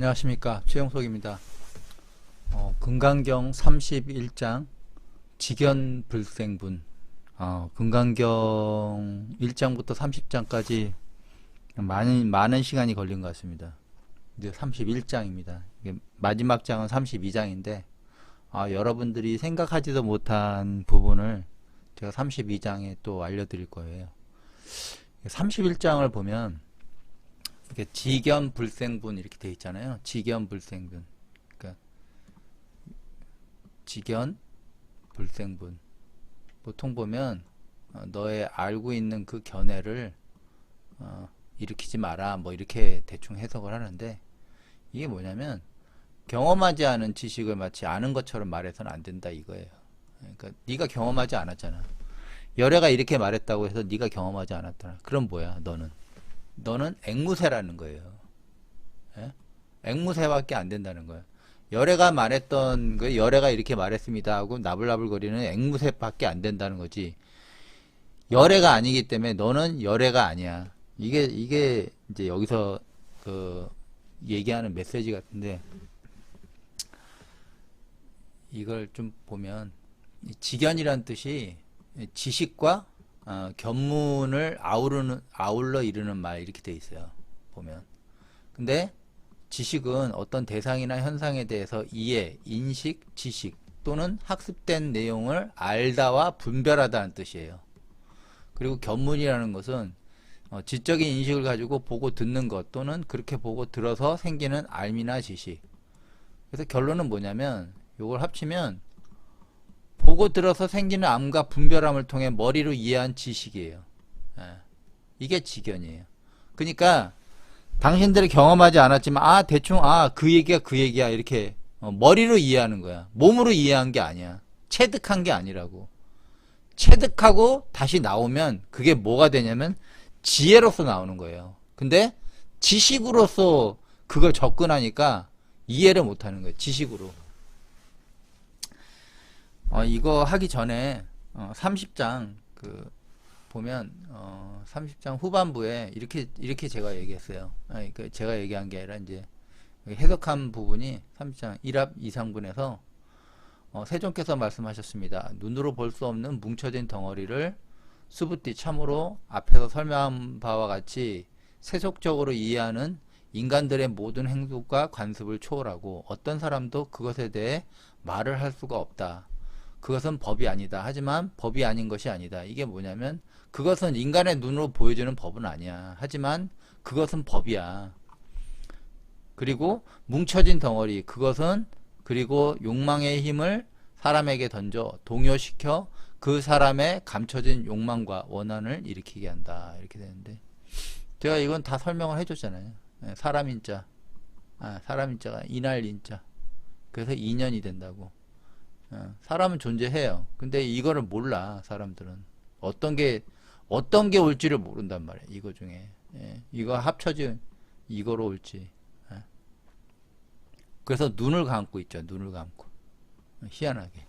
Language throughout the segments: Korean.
안녕하십니까, 최영석입니다. 금강경 31장 직연불생분. 금강경 1장부터 30장까지 많은 시간이 걸린 것 같습니다. 이제 31장입니다. 마지막 장은 32장인데 여러분들이 생각하지도 못한 부분을 제가 32장에 또 알려드릴 거예요. 31장을 보면 이렇게 직연불생분 이렇게 돼 있잖아요. 직연불생분. 그러니까 직연불생분. 보통 보면 너의 알고 있는 그 견해를 일으키지 마라, 뭐 이렇게 대충 해석을 하는데, 이게 뭐냐면 경험하지 않은 지식을 마치 아는 것처럼 말해서는 안 된다 이거예요. 그러니까 네가 경험하지 않았잖아. 열애가 이렇게 말했다고 해서 네가 경험하지 않았더라. 그럼 뭐야? 너는 앵무새라는 거예요. 예? 앵무새밖에 안 된다는 거예요. 열애가 말했던 그 열애가 이렇게 말했습니다 하고 나불나불거리는 앵무새밖에 안 된다는 거지. 열애가 아니기 때문에 너는 열애가 아니야. 이게 이제 여기서 그 얘기하는 메시지 같은데, 이걸 좀 보면 직연이란 뜻이 지식과 견문을 아울러 이르는 말 이렇게 돼 있어요. 보면. 근데 지식은 어떤 대상이나 현상에 대해서 이해, 인식, 지식 또는 학습된 내용을 알다와 분별하다는 뜻이에요. 그리고 견문이라는 것은 지적인 인식을 가지고 보고 듣는 것 또는 그렇게 보고 들어서 생기는 알미나 지식. 그래서 결론은 뭐냐면 이걸 합치면 보고 들어서 생기는 암과 분별함을 통해 머리로 이해한 지식이에요. 이게 직연이에요. 그러니까 당신들이 경험하지 않았지만 대충 그 얘기야 그 얘기야 이렇게 머리로 이해하는 거야. 몸으로 이해한 게 아니야. 체득한 게 아니라고. 체득하고 다시 나오면 그게 뭐가 되냐면 지혜로서 나오는 거예요. 근데 지식으로서 그걸 접근하니까 이해를 못하는 거예요. 지식으로. 이거 하기 전에 30장 보면 30장 후반부에 이렇게 제가 얘기했어요. 그러니까 제가 얘기한 게 아니라 이제 해석한 부분이 30장 1합 2상분에서 세종께서 말씀하셨습니다. 눈으로 볼 수 없는 뭉쳐진 덩어리를 수부띠 참으로 앞에서 설명한 바와 같이 세속적으로 이해하는 인간들의 모든 행동과 관습을 초월하고 어떤 사람도 그것에 대해 말을 할 수가 없다. 그것은 법이 아니다. 하지만 법이 아닌 것이 아니다. 이게 뭐냐면 그것은 인간의 눈으로 보여주는 법은 아니야. 하지만 그것은 법이야. 그리고 뭉쳐진 덩어리, 그것은 그리고 욕망의 힘을 사람에게 던져 동요시켜 그 사람의 감춰진 욕망과 원한을 일으키게 한다. 이렇게 되는데, 제가 이건 다 설명을 해줬잖아요. 사람인자, 사람인자가 이날인자. 그래서 인연이 된다고. 사람은 존재해요. 근데 이거를 몰라. 사람들은 어떤 게 올지를 모른단 말이에요. 이거 중에 이거 합쳐진 이거로 올지. 그래서 눈을 감고 있죠. 눈을 감고. 희한하게.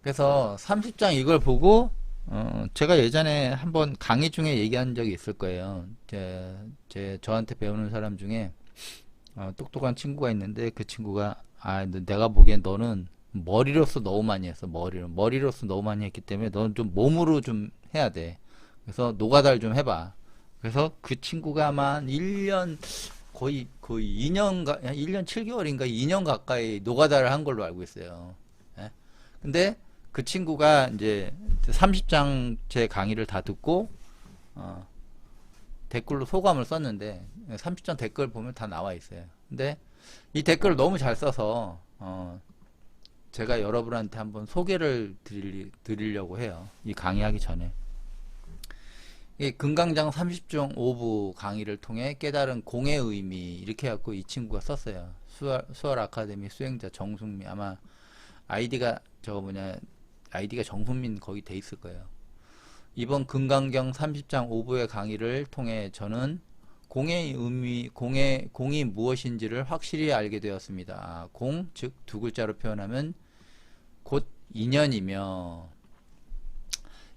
그래서 30장 이걸 보고 제가 예전에 한번 강의 중에 얘기한 적이 있을 거예요. 저한테 배우는 사람 중에 똑똑한 친구가 있는데, 그 친구가 내가 보기엔 너는 머리로서 너무 많이 했어. 머리로서 너무 많이 했기 때문에 너는 좀 몸으로 좀 해야 돼. 그래서 노가다를 좀 해봐. 그래서 그 친구가 아마 1년 거의 2년가 1년 7개월인가 2년 가까이 노가다를 한 걸로 알고 있어요. 근데 그 친구가 이제 30장 제 강의를 다 듣고 댓글로 소감을 썼는데, 30장 댓글 보면 다 나와 있어요. 근데 이 댓글을 너무 잘 써서 제가 여러분한테 한번 소개를 드리려고 해요. 이 강의하기 전에. 이 금강장 30종 5부 강의를 통해 깨달은 공의 의미, 이렇게 해갖고 이 친구가 썼어요. 수월 아카데미 수행자 정숙민. 아마 아이디가 정숙민 거기 돼 있을 거예요. 이번 금강경 30장 5부의 강의를 통해 저는 공의 의미, 공이 무엇인지를 확실히 알게 되었습니다. 공, 즉 두 글자로 표현하면 곧 인연이며,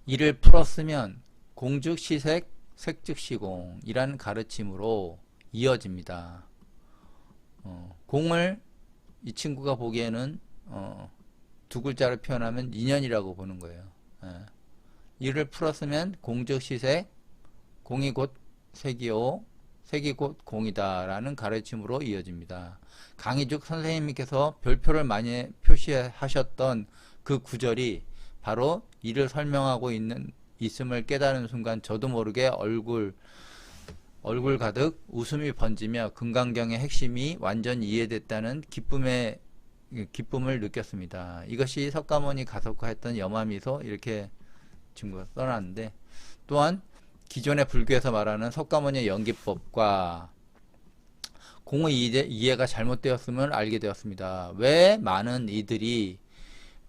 이를 풀었으면 공즉 시색, 색즉 시공이라는 가르침으로 이어집니다. 공을 이 친구가 보기에는 두 글자로 표현하면 인연이라고 보는 거예요. 이를 풀었으면 공즉 시색, 공이 곧 색이요, 색이 곧 공이다 라는 가르침으로 이어집니다. 강희죽 선생님께서 별표를 많이 표시하셨던 그 구절이 바로 이를 설명하고 있음을 깨달은 순간 저도 모르게 얼굴 가득 웃음이 번지며 금강경의 핵심이 완전히 이해됐다는 기쁨을 느꼈습니다. 이것이 석가모니 가속화했던 염화미소 이렇게 친구가 써놨는데, 또한 기존의 불교에서 말하는 석가모니의 연기법과 공의 이해가 잘못되었음을 알게 되었습니다. 왜 많은 이들이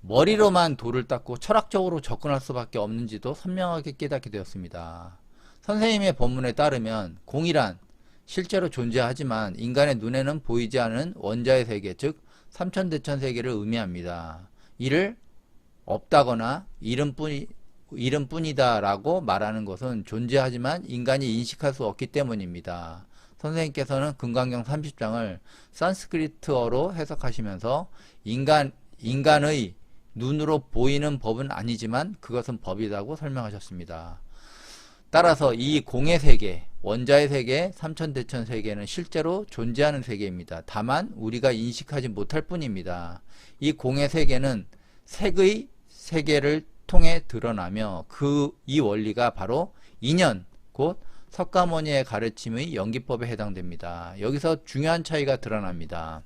머리로만 도를 닦고 철학적으로 접근할 수밖에 없는지도 선명하게 깨닫게 되었습니다. 선생님의 법문에 따르면 공이란 실제로 존재하지만 인간의 눈에는 보이지 않은 원자의 세계, 즉 삼천대천 세계를 의미합니다. 이를 없다거나 이름뿐이다 라고 말하는 것은 존재하지만 인간이 인식할 수 없기 때문입니다. 선생님께서는 금강경 30장을 산스크리트어로 해석하시면서 인간의 눈으로 보이는 법은 아니지만 그것은 법이라고 설명하셨습니다. 따라서 이 공의 세계, 원자의 세계, 삼천대천 세계는 실제로 존재하는 세계입니다. 다만 우리가 인식하지 못할 뿐입니다. 이 공의 세계는 색의 세계를 통해 드러나며 이 원리가 바로 인연, 곧 석가모니의 가르침의 연기법에 해당됩니다. 여기서 중요한 차이가 드러납니다.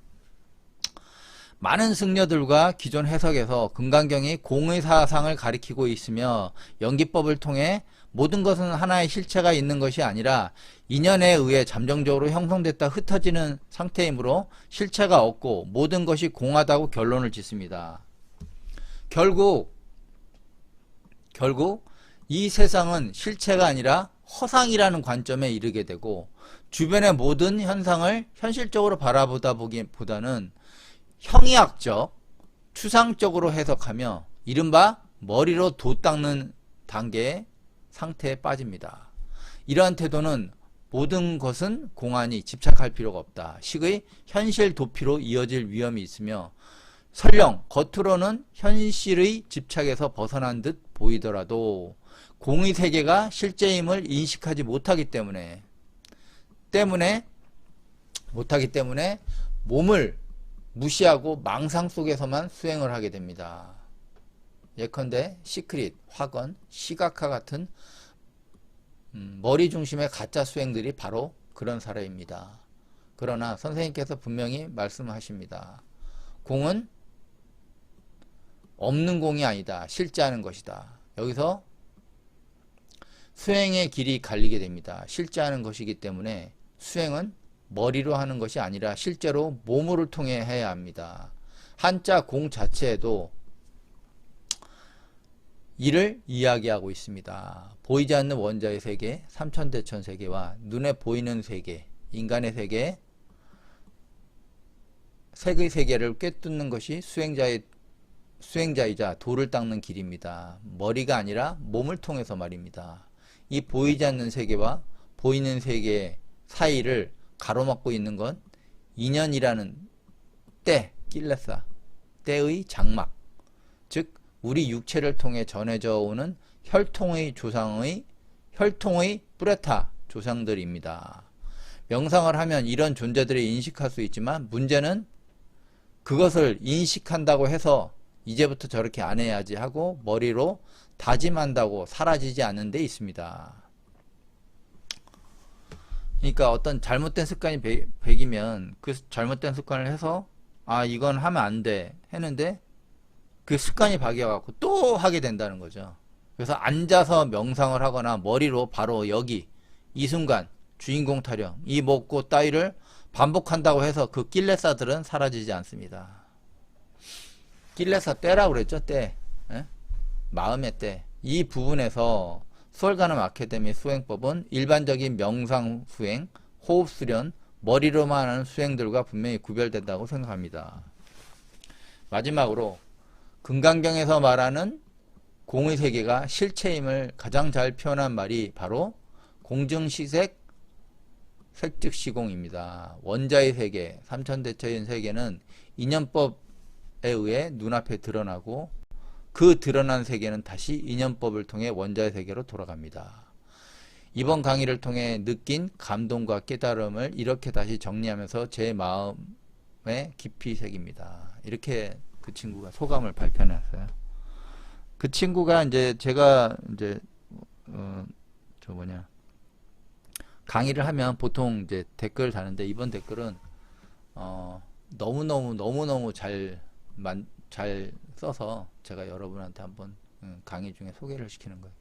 많은 승려들과 기존 해석에서 금강경이 공의 사상을 가리키고 있으며 연기법을 통해 모든 것은 하나의 실체가 있는 것이 아니라 인연에 의해 잠정적으로 형성됐다 흩어지는 상태이므로 실체가 없고 모든 것이 공하다고 결론을 짓습니다. 결국 이 세상은 실체가 아니라 허상이라는 관점에 이르게 되고 주변의 모든 현상을 현실적으로 바라보다 보기보다는 형이학적, 추상적으로 해석하며 이른바 머리로 도 닦는 단계의 상태에 빠집니다. 이러한 태도는 모든 것은 공하니 집착할 필요가 없다. 식의 현실 도피로 이어질 위험이 있으며 설령 겉으로는 현실의 집착에서 벗어난 듯 보이더라도 공의 세계가 실제임을 인식하지 못하기 때문에 몸을 무시하고 망상 속에서만 수행을 하게 됩니다. 예컨대 시크릿, 화건, 시각화 같은 머리 중심의 가짜 수행들이 바로 그런 사례입니다. 그러나 선생님께서 분명히 말씀하십니다. 공은 없는 공이 아니다. 실제하는 것이다. 여기서 수행의 길이 갈리게 됩니다. 실제하는 것이기 때문에 수행은 머리로 하는 것이 아니라 실제로 몸을 통해 해야 합니다. 한자 공 자체에도 이를 이야기하고 있습니다. 보이지 않는 원자의 세계, 삼천대천 세계와 눈에 보이는 세계, 인간의 세계, 색의 세계를 꿰뚫는 것이 수행자이자 도를 닦는 길입니다. 머리가 아니라 몸을 통해서 말입니다. 이 보이지 않는 세계와 보이는 세계 사이를 가로막고 있는 건 인연이라는 낄레사, 때의 장막, 즉 우리 육체를 통해 전해져 오는 혈통의 뿌레타 조상들입니다. 명상을 하면 이런 존재들을 인식할 수 있지만 문제는 그것을 인식한다고 해서 이제부터 저렇게 안 해야지 하고 머리로 다짐한다고 사라지지 않는 데 있습니다. 그러니까 어떤 잘못된 습관이 배기면 그 잘못된 습관을 해서 이건 하면 안 돼 했는데 그 습관이 박여갖고 또 하게 된다는 거죠. 그래서 앉아서 명상을 하거나 머리로 바로 여기 이 순간 주인공 타령 이 먹고 따위를 반복한다고 해서 그 낄레사들은 사라지지 않습니다. 낄레사 때라고 그랬죠. 때, 마음의 때. 이 부분에서 수월가능 아카데미 수행법은 일반적인 명상 수행, 호흡 수련, 머리로만 하는 수행들과 분명히 구별된다고 생각합니다. 마지막으로 금강경에서 말하는 공의 세계가 실체임을 가장 잘 표현한 말이 바로 공증시색 색즉시공입니다. 원자의 세계, 삼천대처인 세계는 인연법에 의해 눈앞에 드러나고 그 드러난 세계는 다시 인연법을 통해 원자의 세계로 돌아갑니다. 이번 강의를 통해 느낀 감동과 깨달음을 이렇게 다시 정리하면서 제 마음에 깊이 새깁니다. 이렇게 그 친구가 소감을 발표했어요. 그 친구가 이제 제가 이제 강의를 하면 보통 이제 댓글 다는데 이번 댓글은 너무너무 잘 써서 제가 여러분한테 한번 강의 중에 소개를 시키는 거예요.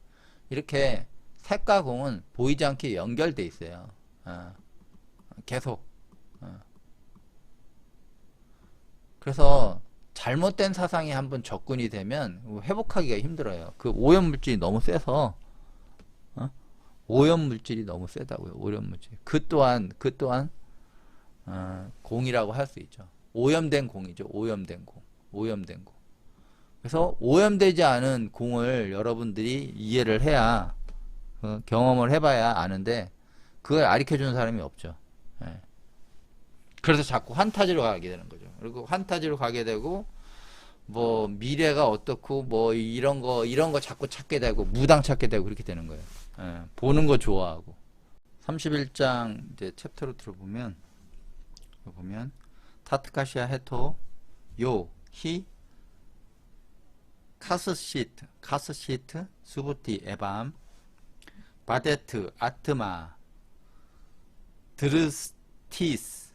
이렇게 색과 공은 보이지 않게 연결돼 있어요. 계속. 그래서 잘못된 사상이 한번 접근이 되면 회복하기가 힘들어요. 그 오염물질이 너무 세서 오염물질이 너무 세다고요. 오염물질. 그 또한 공이라고 할 수 있죠. 오염된 공이죠. 오염된 공. 오염된 공. 그래서 오염되지 않은 공을 여러분들이 이해를 해야 경험을 해봐야 아는데 그걸 가르쳐주는 사람이 없죠. 예. 그래서 자꾸 환타지로 가게 되는 거죠. 그리고 환타지로 가게 되고 뭐 미래가 어떻고 뭐 이런 거 자꾸 찾게 되고 무당 찾게 되고 그렇게 되는 거예요. 예. 보는 거 좋아하고 31장 이제 챕터로 들어보면 타트카시아 헤토 히 카스시트 수부티 에밤 바데트 아트마 드르스티스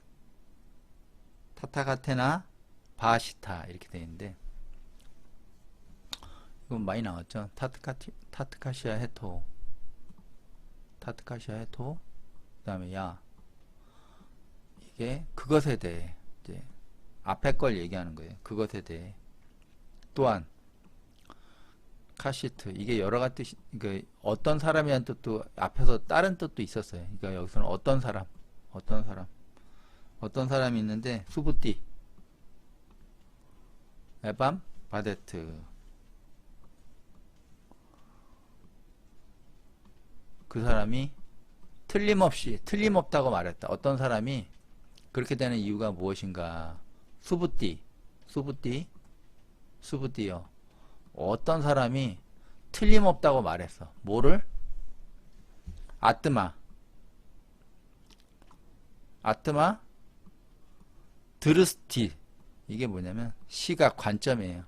타타가테나 바시타 이렇게 되어 있는데 이건 많이 나왔죠. 타트카시아 헤토 그 다음에 이게 그것에 대해 이제 앞에 걸 얘기하는 거예요. 그것에 대해 또한 카시트 이게 여러 가지 뜻이 그러니까 어떤 사람이란 뜻도 앞에서 다른 뜻도 있었어요. 그러니까 여기서는 어떤 사람이 있는데 수부띠 에밤 바데트 그 사람이 틀림없다고 말했다. 어떤 사람이 그렇게 되는 이유가 무엇인가? 수부띠요. 어떤 사람이 틀림없다고 말했어. 뭐를? 아뜨마 드르스티 이게 뭐냐면 시각 관점이에요.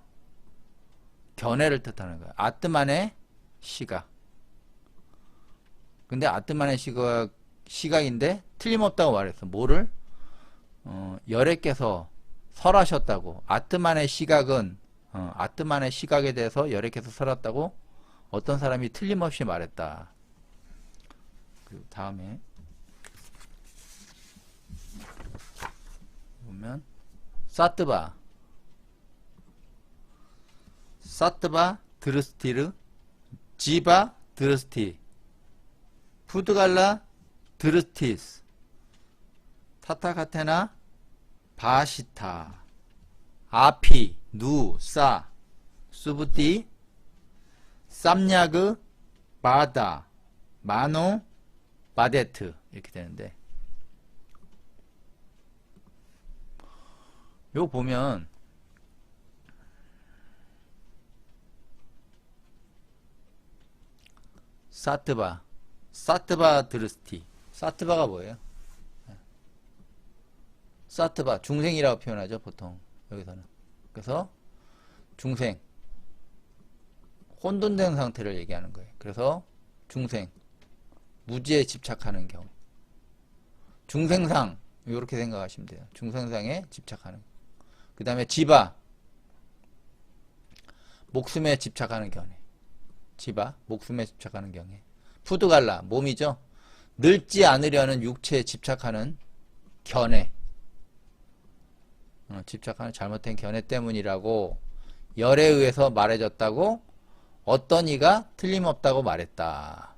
견해를 뜻하는 거예요. 아뜨만의 시각. 근데 아뜨만의 시각인데 틀림없다고 말했어. 뭐를? 열애께서 설하셨다고. 아뜨만의 시각에 대해서 열애께서 설했다고 어떤 사람이 틀림없이 말했다. 그 다음에 보면 사트바 드르스티르 지바 드르스티 푸드갈라 드르스티스 타타카테나 바시타 아피 누사 수부띠 쌈야그 바다 마노 바데트 이렇게 되는데 요거 보면 사트바 드르스티 사트바가 뭐예요? 사트바 중생이라고 표현하죠 보통 여기서는. 그래서 중생 혼돈된 상태를 얘기하는 거예요. 그래서 중생 무지에 집착하는 경우 중생상 이렇게 생각하시면 돼요. 중생상에 집착하는. 그 다음에 지바 목숨에 집착하는 견해. 목숨에 집착하는 경해. 푸드갈라 몸이죠. 늙지 않으려는 육체에 집착하는 견해. 집착하는 잘못된 견해 때문이라고 열에 의해서 말해졌다고 어떤 이가 틀림없다고 말했다.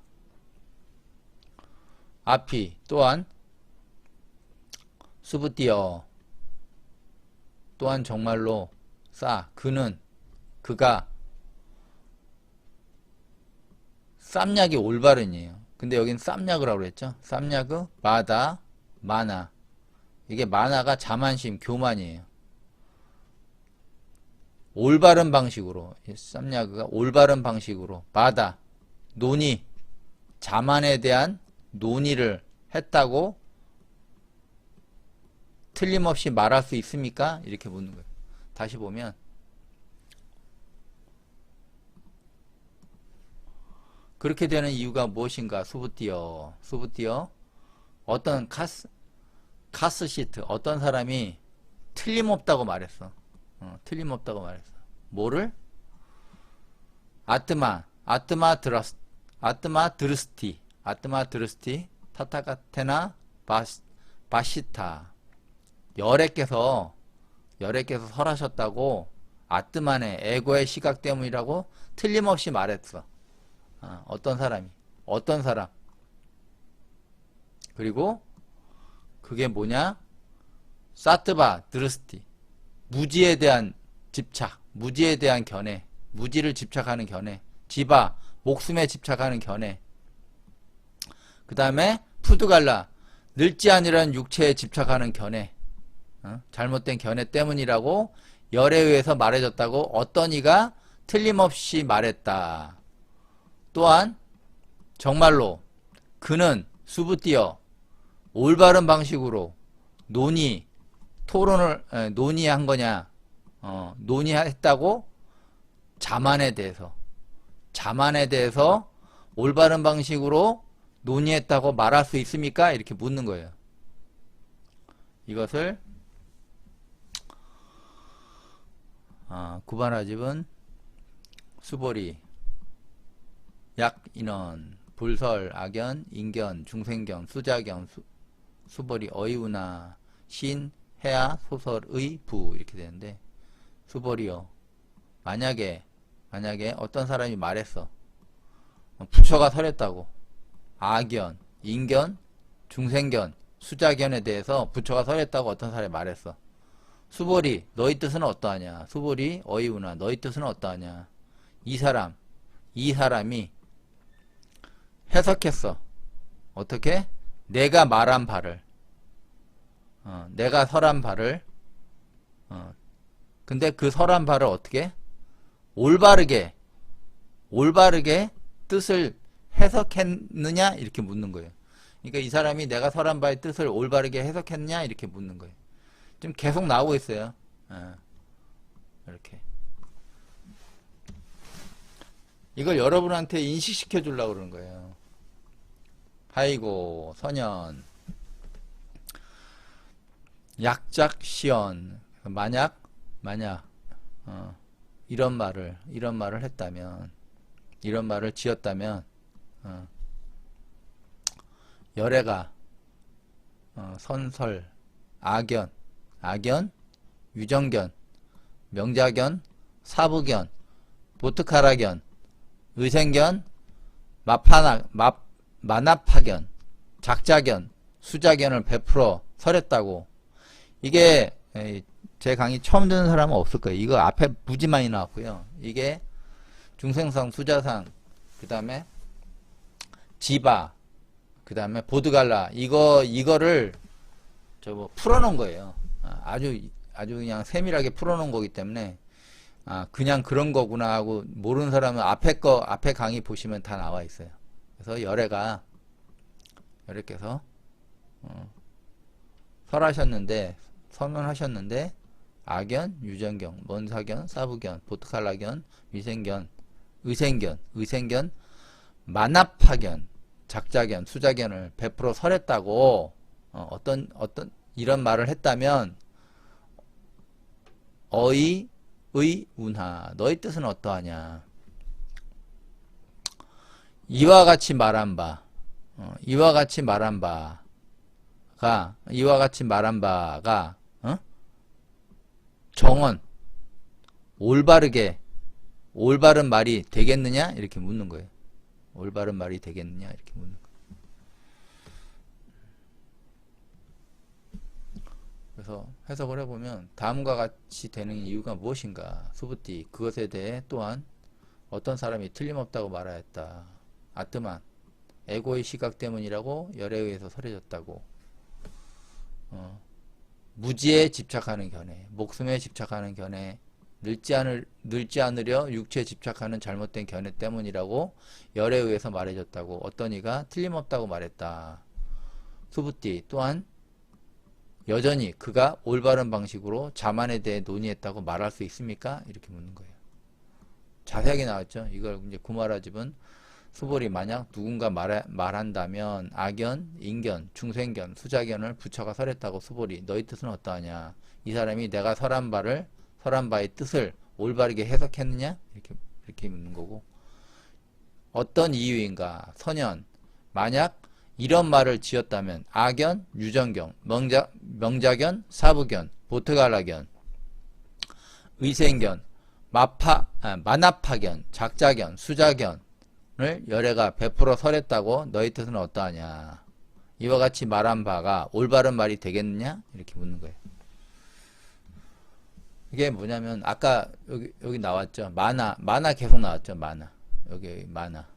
아피 또한 수부띠어 또한 정말로 그가 쌈약이 올바른이에요. 근데 여긴 쌈야그라고 그랬죠. 쌈야그, 마다, 마나. 이게 마나가 자만심, 교만이에요. 올바른 방식으로, 쌈야그가 올바른 방식으로, 마다, 논의, 자만에 대한 논의를 했다고 틀림없이 말할 수 있습니까? 이렇게 묻는 거예요. 다시 보면 그렇게 되는 이유가 무엇인가? 수부띠어. 어떤 카스시트, 어떤 사람이 틀림없다고 말했어. 틀림없다고 말했어. 뭐를? 아트마 드르스티, 타타가테나 바시타. 열애께서 설하셨다고 아트만의 에고의 시각 때문이라고 틀림없이 말했어. 어떤 사람. 그리고 그게 뭐냐? 사트바 드르스티. 무지에 대한 집착, 무지에 대한 견해, 무지를 집착하는 견해. 지바, 목숨에 집착하는 견해. 그 다음에 푸드갈라, 늙지 아니라는 육체에 집착하는 견해. 잘못된 견해 때문이라고 열에 의해서 말해졌다고 어떤 이가 틀림없이 말했다. 또한 정말로 그는 수부띠어 올바른 방식으로 논의한 거냐, 논의했다고 자만에 대해서 올바른 방식으로 논의했다고 말할 수 있습니까? 이렇게 묻는 거예요. 이것을 구바나집은 수보리, 약인원, 불설, 악연, 인견, 중생견, 수자견, 수보리, 어이우나, 신, 해야, 소설의, 부 이렇게 되는데 수보리요. 만약에 어떤 사람이 말했어. 부처가 설했다고. 악연, 인견, 중생견, 수자견에 대해서 부처가 설했다고 어떤 사람이 말했어. 수보리, 너희 뜻은 어떠하냐? 수보리, 어이우나, 너희 뜻은 어떠하냐? 이 사람이 해석했어. 어떻게? 내가 말한 바를, 내가 설한 바를, 근데 그 설한 바를 어떻게? 올바르게 뜻을 해석했느냐? 이렇게 묻는 거예요. 그러니까 이 사람이 내가 설한 바의 뜻을 올바르게 해석했냐? 이렇게 묻는 거예요. 지금 계속 나오고 있어요. 이렇게. 이걸 여러분한테 인식시켜 주려고 그러는 거예요. 하이고, 선연, 약작, 시연. 만약, 이런 말을 했다면, 이런 말을 지었다면, 열애가, 선설, 악연, 유정견, 명자견, 사부견, 보트카라견, 의생견, 만합파견, 작자견, 수자견을 베풀어 설했다고. 이게 제 강의 처음 듣는 사람은 없을 거예요. 이거 앞에 무지 많이 나왔고요. 이게 중생성, 수자상, 그 다음에 지바, 그 다음에 보드갈라, 이거를 풀어놓은 거예요. 아주 그냥 세밀하게 풀어놓은 거기 때문에 그냥 그런 거구나 하고 모르는 사람은 앞에 강의 보시면 다 나와 있어요. 그래서 열애께서 선언하셨는데 악견, 유정견, 먼사견, 사부견, 보트칼라견, 의생견, 만합파견, 작자견, 수자견을 베풀어 설했다고 어떤 이런 말을 했다면 운하, 너희 뜻은 어떠하냐? 이와 같이 말한 바가 정언, 올바른 말이 되겠느냐? 이렇게 묻는 거예요. 올바른 말이 되겠느냐? 이렇게 묻는 거예요. 그래서 해석을 해보면 다음과 같이 되는 이유가 무엇인가? 수부띠, 그것에 대해 또한 어떤 사람이 틀림없다고 말하였다. 아트만, 에고의 시각 때문이라고 열에 의해서 설해졌다고. 무지에 집착하는 견해, 목숨에 집착하는 견해, 늙지 않으려 육체에 집착하는 잘못된 견해 때문이라고 열에 의해서 말해졌다고. 어떤 이가 틀림없다고 말했다. 수부띠 또한 여전히 그가 올바른 방식으로 자만에 대해 논의했다고 말할 수 있습니까? 이렇게 묻는 거예요. 자세하게 나왔죠. 이걸 이제 구마라집은 수볼이 만약 누군가 말한다면 악견, 인견, 중생견, 수자견을 붙여가 설했다고. 수볼이 너희 뜻은 어떠하냐? 이 사람이 내가 설한 바의 뜻을 올바르게 해석했느냐? 이렇게 묻는 거고. 어떤 이유인가? 선현. 만약 이런 말을 지었다면 악견, 유정견, 명자견, 사부견, 보트갈라견, 의생견, 만화파견, 작자견, 수자견 을 열애가 100% 설했다고. 너희 뜻은 어떠하냐? 이와 같이 말한 바가 올바른 말이 되겠느냐? 이렇게 묻는 거예요. 이게 뭐냐면 아까 여기 나왔죠. 만화 계속 나왔죠. 여기 만화.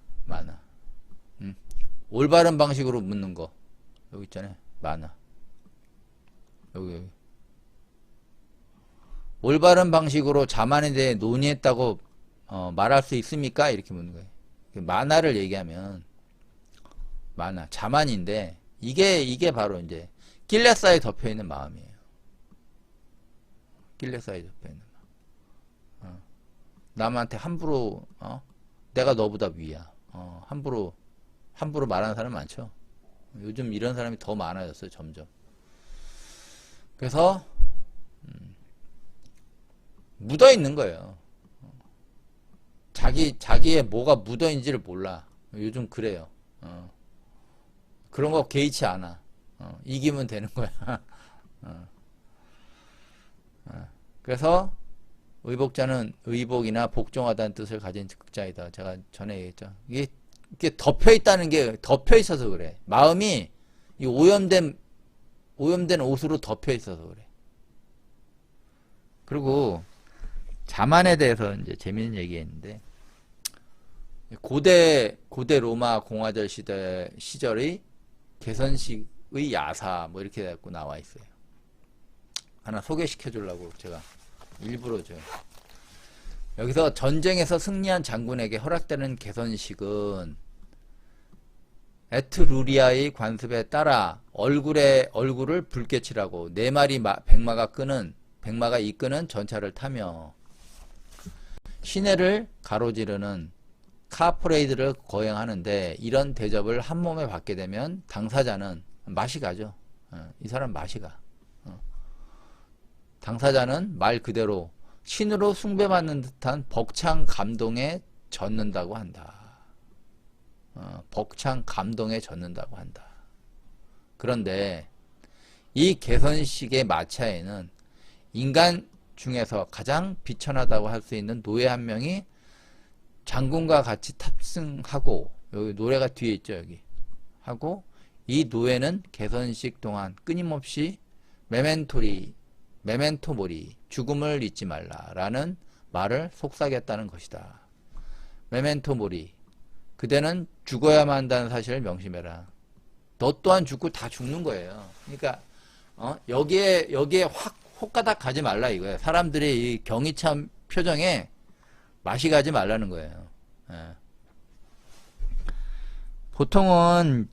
올바른 방식으로 묻는 거 여기 있잖아요. 만화. 여기. 올바른 방식으로 자만에 대해 논의했다고 말할 수 있습니까? 이렇게 묻는 거예요. 만화를 얘기하면 자만인데 이게 바로 이제 길레사에 덮여 있는 마음이에요. 길레사에 덮여 있는 마음. 남한테 함부로 내가 너보다 위야. 함부로 말하는 사람 많죠. 요즘 이런 사람이 더 많아졌어요. 점점. 그래서 묻어 있는 거예요. 자기의 뭐가 묻어있는지를 몰라. 요즘 그래요. 그런 거 개의치 않아. 이기면 되는 거야. 그래서 의복자는 의복이나 복종하다는 뜻을 가진 극자이다. 제가 전에 얘기했죠. 이게 덮여 있다는 게 덮여 있어서 그래. 마음이 이 오염된 옷으로 덮여 있어서 그래. 그리고 자만에 대해서 이제 재밌는 얘기했는데, 고대 로마 공화절 시절의 개선식의 야사 뭐 이렇게 해갖고 나와 있어요. 하나 소개시켜 주려고 제가 일부러 줘요. 여기서 전쟁에서 승리한 장군에게 허락되는 개선식은 에트루리아의 관습에 따라 얼굴을 붉게 칠하고 4마리 백마가 이끄는 전차를 타며 시내를 가로지르는 카프레이드를 거행하는데, 이런 대접을 한 몸에 받게 되면 당사자는 맛이 가죠. 이 사람 맛이 가. 당사자는 말 그대로 신으로 숭배받는 듯한 벅찬 감동에 젖는다고 한다. 벅찬 감동에 젖는다고 한다. 그런데 이 개선식의 마차에는 인간 중에서 가장 비천하다고 할 수 있는 노예 한 명이 장군과 같이 탑승하고, 여기 노래가 뒤에 있죠. 여기 하고, 이 노예는 개선식 동안 끊임없이 메멘토 모리, 죽음을 잊지 말라 라는 말을 속삭였다는 것이다. 메멘토 모리, 그대는 죽어야만 한다는 사실을 명심해라. 너 또한 죽고 다 죽는 거예요. 그러니까 여기에 확 혹가닥 가지 말라 이거예요. 사람들의 이 경이참 표정에 맛이 가지 말라는 거예요. 보통은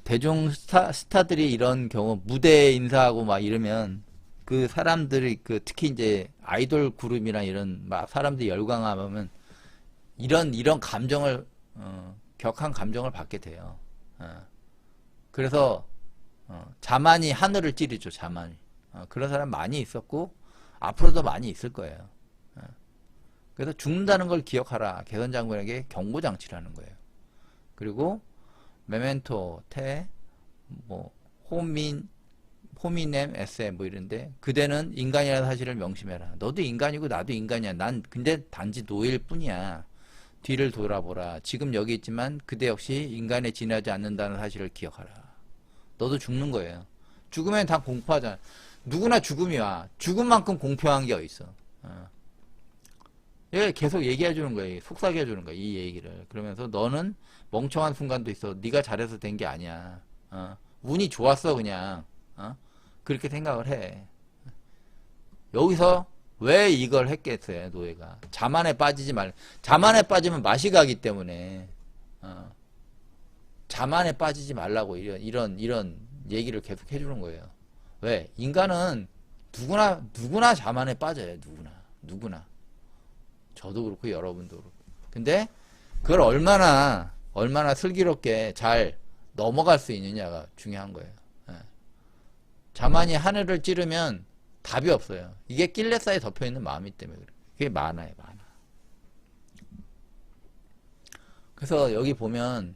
대중 스타들이 이런 경우 무대 인사하고 막 이러면 그 사람들이 특히 이제 아이돌 그룹이나 이런 막 사람들이 열광하면 이런 감정을 격한 감정을 받게 돼요. 그래서 자만이 하늘을 찌르죠. 자만이. 그런 사람 많이 있었고 앞으로도 많이 있을 거예요. 그래서 죽는다는 걸 기억하라. 개선 장군에게 경고장치라는 거예요. 그리고 메멘토 호미넴 에세 뭐 이런데, 그대는 인간이라는 사실을 명심해라. 너도 인간이고 나도 인간이야. 난 근데 단지 노예일 뿐이야. 뒤를 돌아보라. 지금 여기 있지만 그대 역시 인간에 지나지 않는다는 사실을 기억하라. 너도 죽는 거예요. 죽으면 다 공포하잖아. 누구나 죽음이 와. 죽음만큼 공포한 게 어딨어. 얘 계속 얘기해 주는 거예요. 속삭여 주는 거야, 이 얘기를. 그러면서 너는 멍청한 순간도 있어. 네가 잘해서 된 게 아니야. 운이 좋았어, 그냥. 그렇게 생각을 해. 여기서 왜 이걸 했겠어요, 노예가? 자만에 빠지지 말. 자만에 빠지면 맛이 가기 때문에. 자만에 빠지지 말라고 이런 얘기를 계속 해주는 거예요. 왜? 인간은 누구나 자만에 빠져요. 누구나. 저도 그렇고 여러분도 그렇고. 근데 그걸 얼마나 슬기롭게 잘 넘어갈 수 있느냐가 중요한 거예요. 예. 자만이 하늘을 찌르면 답이 없어요. 이게 낄레사에 덮여있는 마음이 때문에 그래. 그게 많아요. 그래서 여기 보면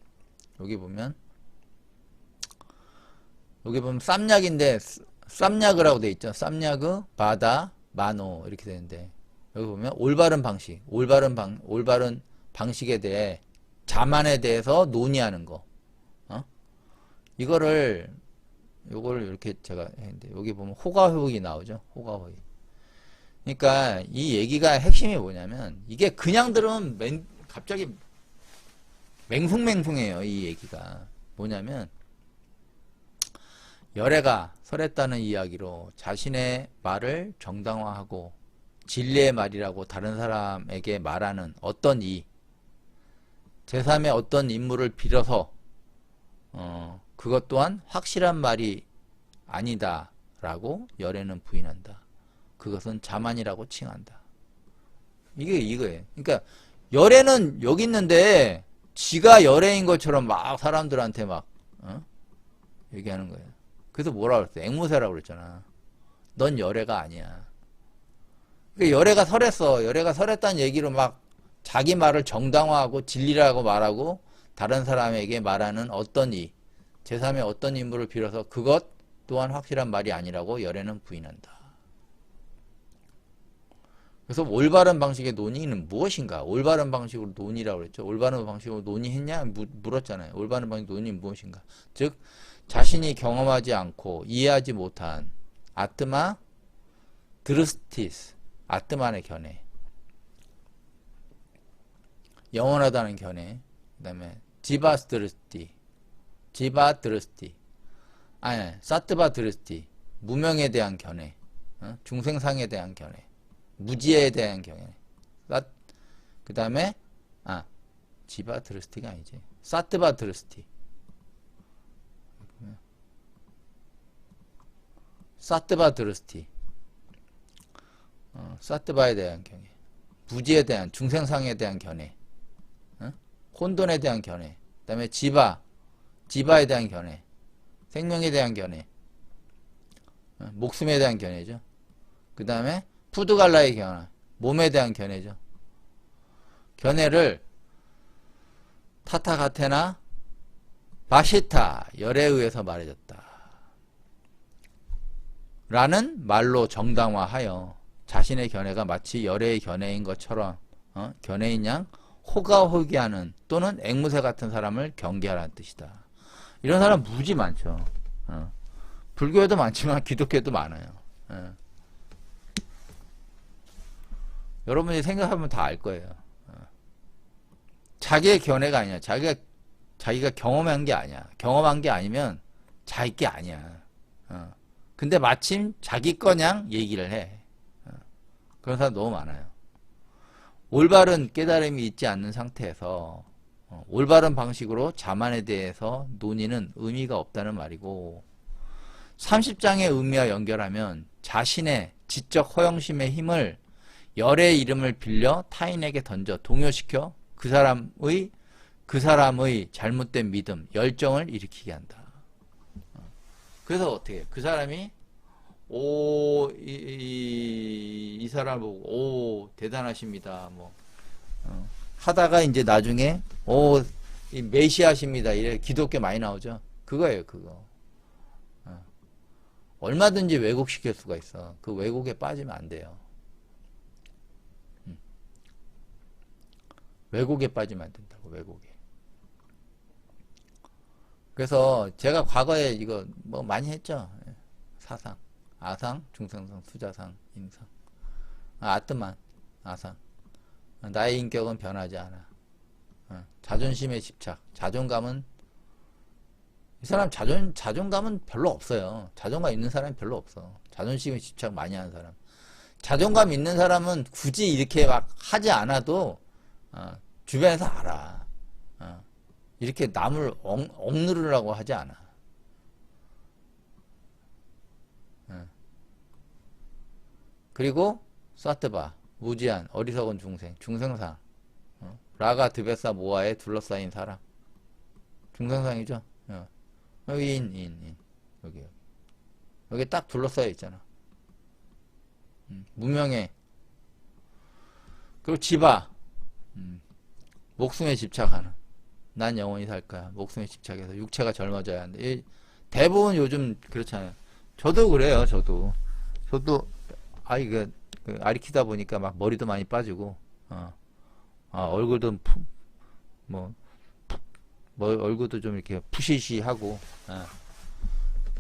쌈약인데 쌈약이라고 돼 있죠. 쌈약의 바다 마노 이렇게 되는데 여기 보면 올바른 방식에 대해 자만에 대해서 논의하는 거. 요걸 이렇게 제가 했는데 여기 보면 호가호익이 나오죠. 호가호익. 그러니까 이 얘기가 핵심이 뭐냐면 이게 그냥 들으면 갑자기 맹숭맹숭해요. 이 얘기가 뭐냐면 열애가 설했다는 이야기로 자신의 말을 정당화하고 진리의 말이라고 다른 사람에게 말하는 어떤 제3의 어떤 인물을 빌어서 그것 또한 확실한 말이 아니다 라고 열애는 부인한다. 그것은 자만이라고 칭한다. 이게 이거예요. 그러니까 열애는 여기 있는데 지가 열애인 것처럼 막 사람들한테 막 얘기하는 거예요. 그래서 뭐라 그랬어? 앵무새라고 그랬잖아. 넌 열애가 아니야. 그러니까 열애가 설했어. 열애가 설했다는 얘기로 막 자기 말을 정당화하고 진리라고 말하고 다른 사람에게 말하는 어떤 제3의 어떤 인물을 빌어서 그것 또한 확실한 말이 아니라고 열애는 부인한다. 그래서 올바른 방식의 논의는 무엇인가? 올바른 방식으로 논의라고 그랬죠. 올바른 방식으로 논의했냐? 물었잖아요. 올바른 방식 논의는 무엇인가? 즉 자신이 경험하지 않고 이해하지 못한 아트마 드르스티스, 아트만의 견해, 영원하다는 견해, 그 다음에 지바드르스티, 사트바드르스티, 무명에 대한 견해, 중생상에 대한 견해, 무지에 대한 견해, 그 다음에 지바드르스티가 아니지, 사트바드르스티, 사트바에 대한 견해, 무지에 대한 중생상에 대한 견해, 혼돈에 대한 견해, 그 다음에 지바에 대한 견해, 생명에 대한 견해, 목숨에 대한 견해죠. 그 다음에 푸드갈라의 견해, 몸에 대한 견해죠. 견해를 타타가테나 바시타, 열에 의해서 말해졌다 라는 말로 정당화하여 자신의 견해가 마치 열애의 견해인 것처럼 견해인 양 호가호기하는 또는 앵무새 같은 사람을 경계하라는 뜻이다. 이런 사람 무지 많죠. 불교에도 많지만 기독교에도 많아요. 여러분이 생각하면 다 알 거예요. 자기의 견해가 아니야. 자기가 경험한 게 아니야. 경험한 게 아니면 자기 게 아니야. 근데 마침 자기 거냥 얘기를 해. 그런 사람 너무 많아요. 올바른 깨달음이 있지 않는 상태에서 올바른 방식으로 자만에 대해서 논의는 의미가 없다는 말이고 30장의 의미와 연결하면 자신의 지적 허영심의 힘을 열의 이름을 빌려 타인에게 던져 동요시켜 그 사람의 잘못된 믿음, 열정을 일으키게 한다. 그래서 어떻게 그 사람이 이 사람 보고 오 대단하십니다 뭐 하다가 이제 나중에 이 메시아십니다 이래 기독교 많이 나오죠. 그거예요. 그거 얼마든지 왜곡시킬 수가 있어. 그 왜곡에 빠지면 안 돼요. 왜곡에 빠지면 안 된다고. 왜곡에. 그래서 제가 과거에 이거 뭐 많이 했죠. 사상, 아상, 중생상, 수자상, 인상, 아트만, 아상. 나의 인격은 변하지 않아. 자존심에 집착. 자존감은 이 사람 자존감은 별로 없어요. 자존감 있는 사람이 별로 없어. 자존심에 집착 많이 하는 사람. 자존감 있는 사람은 굳이 이렇게 막 하지 않아도 주변에서 알아. 이렇게 남을 억누르려고 하지 않아. 그리고 사트바 무지한 어리석은 중생상 라가 드베사 모아에 둘러싸인 사람 중생상이죠. 여기 인 여기 딱 둘러싸여 있잖아. 무명해. 그리고 지바 목숨에 집착하는 난 영원히 살 거야. 목숨에 집착해서 육체가 젊어져야 하는데 대부분 요즘 그렇잖아요. 저도 그래요. 저도 그 아리키다 보니까 막 머리도 많이 빠지고 얼굴도 얼굴도 좀 이렇게 푸시시하고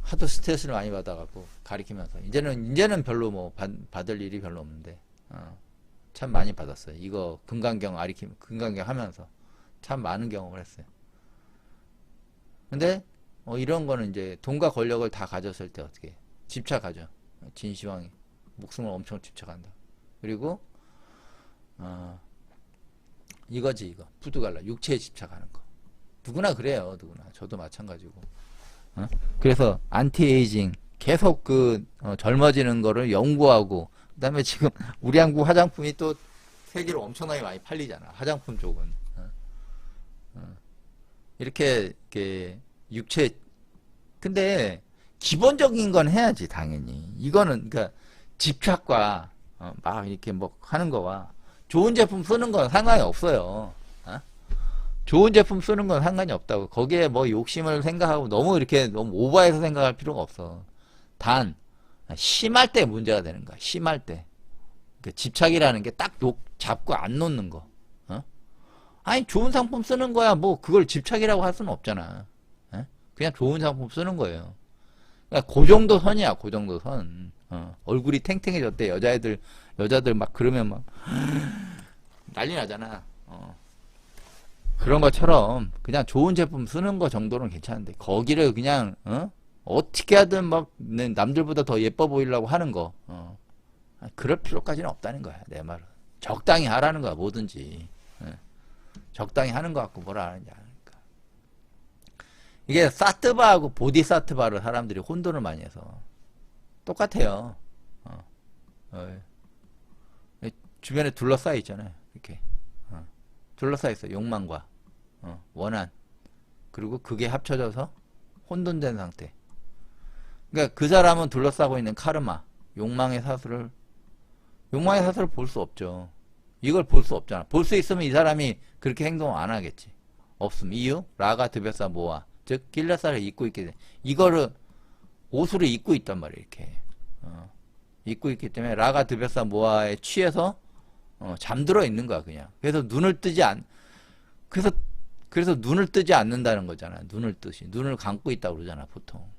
하도 스트레스를 많이 받아갖고 가리키면서 이제는 별로 뭐 받을 일이 별로 없는데 참 많이 받았어요. 이거 금강경 하면서 참 많은 경험을 했어요. 근데 이런 거는 이제 돈과 권력을 다 가졌을 때 어떻게 집착하죠. 진시황이 목숨을 엄청 집착한다. 그리고 이거지 이거 푸드갈라 육체에 집착하는 거. 누구나 그래요. 누구나. 저도 마찬가지고. 그래서 안티에이징 계속 젊어지는 거를 연구하고 그다음에 지금 우리 한국 화장품이 또 세계로 엄청나게 많이 팔리잖아. 화장품 쪽은 이렇게 육체 근데 기본적인 건 해야지 당연히. 이거는 그러니까 집착과 막 이렇게 뭐 하는 거와 좋은 제품 쓰는 건 상관이 없어요. 좋은 제품 쓰는 건 상관이 없다고. 거기에 뭐 욕심을 생각하고 너무 오버해서 생각할 필요가 없어. 단 심할 때 문제가 되는 거야. 심할 때. 그러니까 집착이라는 게 딱 잡고 안 놓는 거. 아니 좋은 상품 쓰는 거야. 뭐 그걸 집착이라고 할 수는 없잖아. 그냥 좋은 상품 쓰는 거예요. 그러니까 그 정도 선이야. 그 정도 선. 얼굴이 탱탱해졌대. 여자들 막 그러면 막 난리 나잖아. 그런 것처럼 그냥 좋은 제품 쓰는 거 정도는 괜찮은데 거기를 그냥 어떻게 하든 막 남들보다 더 예뻐 보이려고 하는 거 그럴 필요까지는 없다는 거야. 내 말은 적당히 하라는 거야. 뭐든지 적당히 하는 거 갖고 뭐라 하는지 아니까. 이게 사트바하고 보디사트바를 사람들이 혼돈을 많이 해서 똑같아요. 주변에 둘러싸여 있잖아요. 이렇게 둘러싸여 있어. 욕망과 원한 그리고 그게 합쳐져서 혼돈된 상태. 그러니까 그 사람은 둘러싸고 있는 카르마 욕망의 사슬을 볼 수 없죠. 이걸 볼 수 없잖아. 볼 수 있으면 이 사람이 그렇게 행동을 안 하겠지. 없음. 이유? 라가 드베사 모아 즉 길라사를 입고 있게 돼. 이거를 옷으로 입고 있단 말이야. 이렇게 입고 있기 때문에 라가 드베사 모아에 취해서 잠들어 있는 거야. 그냥. 그래서 눈을 뜨지 않는다는 거잖아. 눈을 감고 있다고 그러잖아. 보통.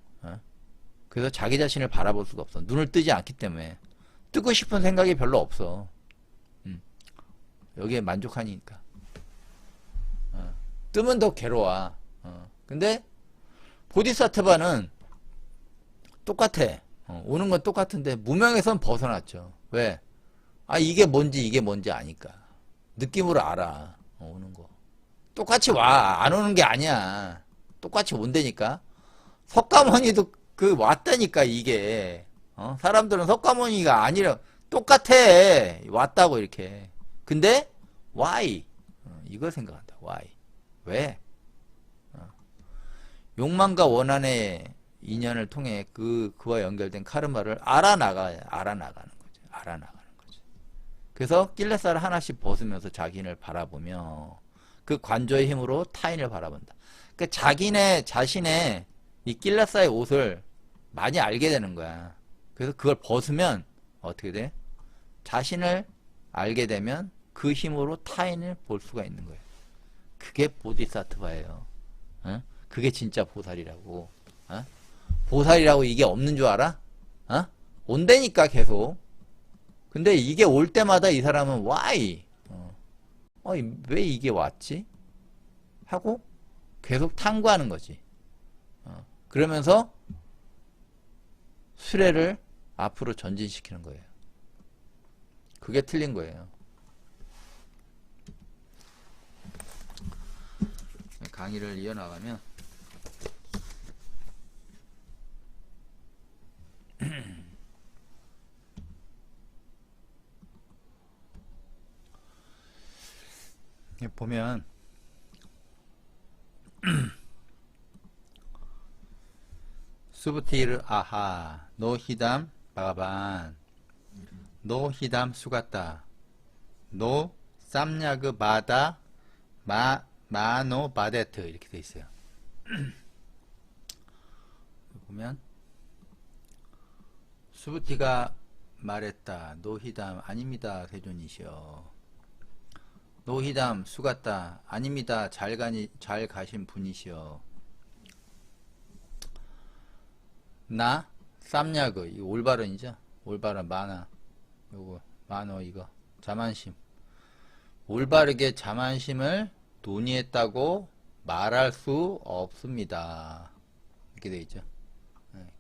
그래서 자기 자신을 바라볼 수가 없어. 눈을 뜨지 않기 때문에 뜨고 싶은 생각이 별로 없어. 여기에 만족하니까. 뜨면 더 괴로워. 근데 보디사트바는 똑같아. 오는 건 똑같은데 무명에선 벗어났죠. 왜? 이게 뭔지 아니까. 느낌으로 알아. 오는 거. 똑같이 와. 안 오는 게 아니야. 똑같이 온다니까. 석가모니도 왔다니까, 이게. 사람들은 석가모니가 아니라, 똑같아. 왔다고, 이렇게. 근데, why? 이걸 생각한다. why? 왜? 욕망과 원한의 인연을 통해 그와 연결된 카르마를 알아나가는 거죠. 그래서 낄레사를 하나씩 벗으면서 자기를 바라보며 그 관조의 힘으로 타인을 바라본다. 그 자신의 이 낄레사의 옷을 많이 알게 되는 거야. 그래서 그걸 벗으면 어떻게 돼? 자신을 알게 되면 그 힘으로 타인을 볼 수가 있는 거예요. 그게 보디사트바예요. 그게 진짜 보살이라고. 보살이라고 이게 없는 줄 알아? 온다니까 계속. 근데 이게 올 때마다 이 사람은 why? 왜 이게 왔지? 하고 계속 탐구하는 거지. 그러면서 수레를 앞으로 전진시키는 거예요. 그게 틀린 거예요. 강의를 이어나가면 보면 수부티르 아하 노히담 바가반 노히담 수가따 노 쌈야그 마다 마노 바데트 이렇게 돼 있어요. 보면 수부티가 말했다. 노히담 아닙니다. 세존이시여. 노히담 수갔다. 아닙니다. 잘 가신 분이시여. 나 쌈야그 이 올바른이죠. 올바른 마나 요거 마노 이거 자만심 올바르게 자만심을 논의했다고 말할 수 없습니다. 이렇게 되어 있죠.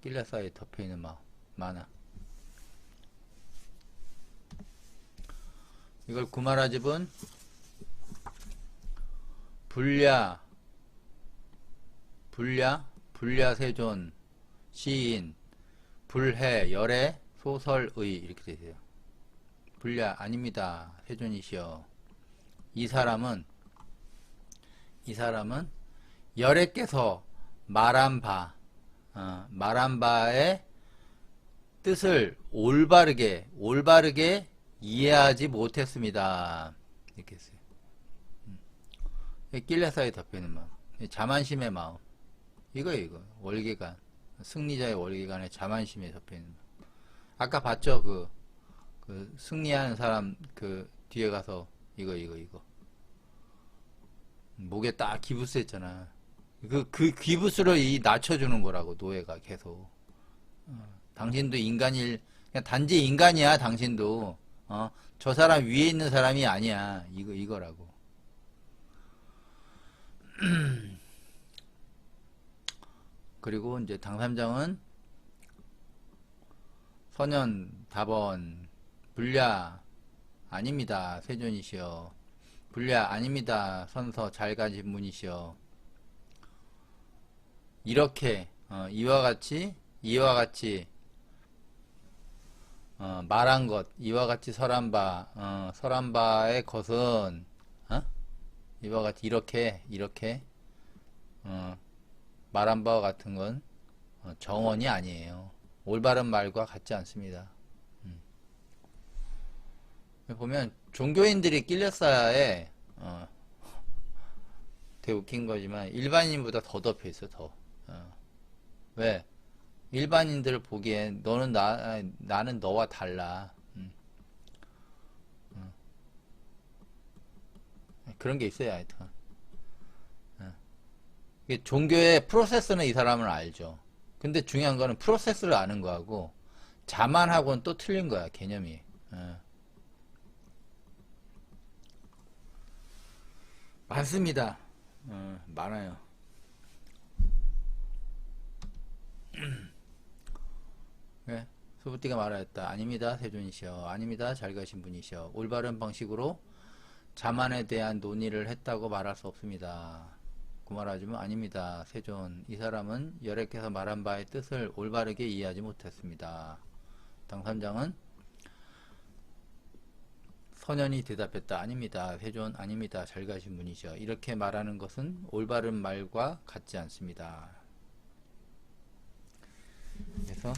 낄레 사이에 덮여있는 마나 이걸 구마라집은 불야 세존 시인 불해 열애 소설의 이렇게 되세요. 불야 아닙니다. 세존이시여. 이 사람은 열애께서 말한 바의 뜻을 올바르게 이해하지 못했습니다. 이렇게 했어요. 낄레사에 덮여있는 마음, 자만심의 마음, 이거 월계관, 승리자의 월계관에 자만심에 덮여있는 마음. 아까 봤죠? 그 승리하는 사람 그 뒤에 가서 이거 목에 딱 기부스 했잖아. 그 기부스를 낮춰주는 거라고 노예가 계속. 당신도 그냥 단지 인간이야. 당신도 저 사람 위에 있는 사람이 아니야. 이거라고. 그리고 이제 당삼장은 선현 답원 불야 아닙니다. 세존이시여. 불야 아닙니다. 선서 잘 가진 분이시여. 이렇게 이와 같이 말한 것, 이와 같이 설한 바의 것은 이와 같이 이렇게 말한 바와 같은 건 정언이 아니에요. 올바른 말과 같지 않습니다. 보면 종교인들이 낄레사에 되게 웃긴 거지만 일반인보다 더 덮여 있어. 더. 왜? 일반인들 보기엔 나는 너와 달라. 그런 게 있어요. 하여튼. 종교의 프로세스는 이 사람은 알죠. 근데 중요한 거는 프로세스를 아는 거하고 자만하고는 또 틀린 거야. 개념이. 많습니다. 많아요. 네, 수부띠가 말하였다. 아닙니다. 세존이시여. 아닙니다. 잘 가신 분이시여. 올바른 방식으로 자만에 대한 논의를 했다고 말할 수 없습니다. 그 말하자면 아닙니다. 세존. 이 사람은 열애께서 말한 바의 뜻을 올바르게 이해하지 못했습니다. 당삼장은 선현이 대답했다. 아닙니다. 세존 아닙니다. 잘 가신 분이시여. 이렇게 말하는 것은 올바른 말과 같지 않습니다. 그래서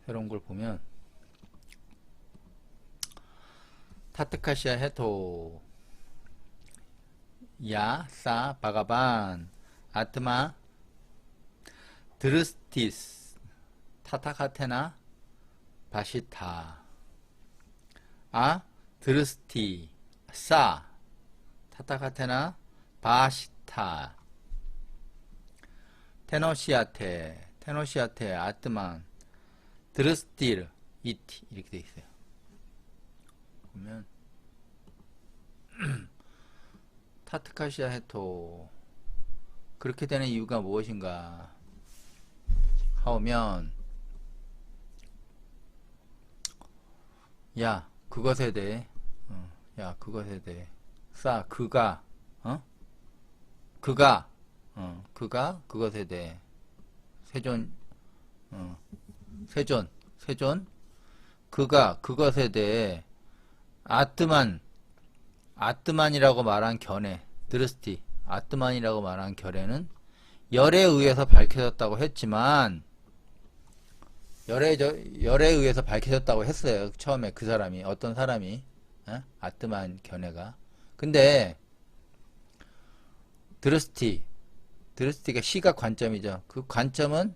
새로운 걸 보면 타트카시아 헤토 야사 바가반 아트마 드르스티스 타타카테나 바시타 드르스티 사 타타카테나 바시타 테노시아테 아트만 드르스티르 이티 이렇게 돼 있어요. 보면 타트카시아 해토 그렇게 되는 이유가 무엇인가 하면 야 그것에 대해 야 그것에 대해 그가 그가 그것에 대해 세존 그가 그것에 대해 아트만이라고 말한 견해 드르스티 아트만이라고 말한 견해는 열에 의해서 밝혀졌다고 했지만 열에 의해서 밝혀졌다고 했어요. 처음에 그 사람이 어떤 사람이 아트만 견해가. 근데 드르스티가 시각 관점이죠. 그 관점은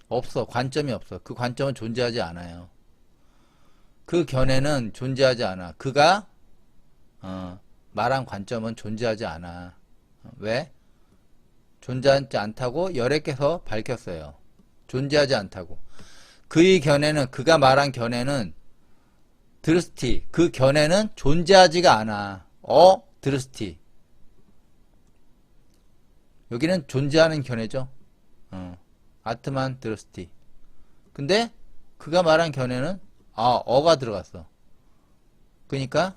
없어. 관점이 없어. 그 관점은 존재하지 않아요. 그 견해는 존재하지 않아. 그가 말한 관점은 존재하지 않아. 왜? 존재하지 않다고 열애께서 밝혔어요. 존재하지 않다고. 그의 견해는 그가 말한 견해는 드르스티 그 견해는 존재하지가 않아. 드르스티 여기는 존재하는 견해죠. 아트만 드르스티. 근데 그가 말한 견해는 어가 들어갔어. 그러니까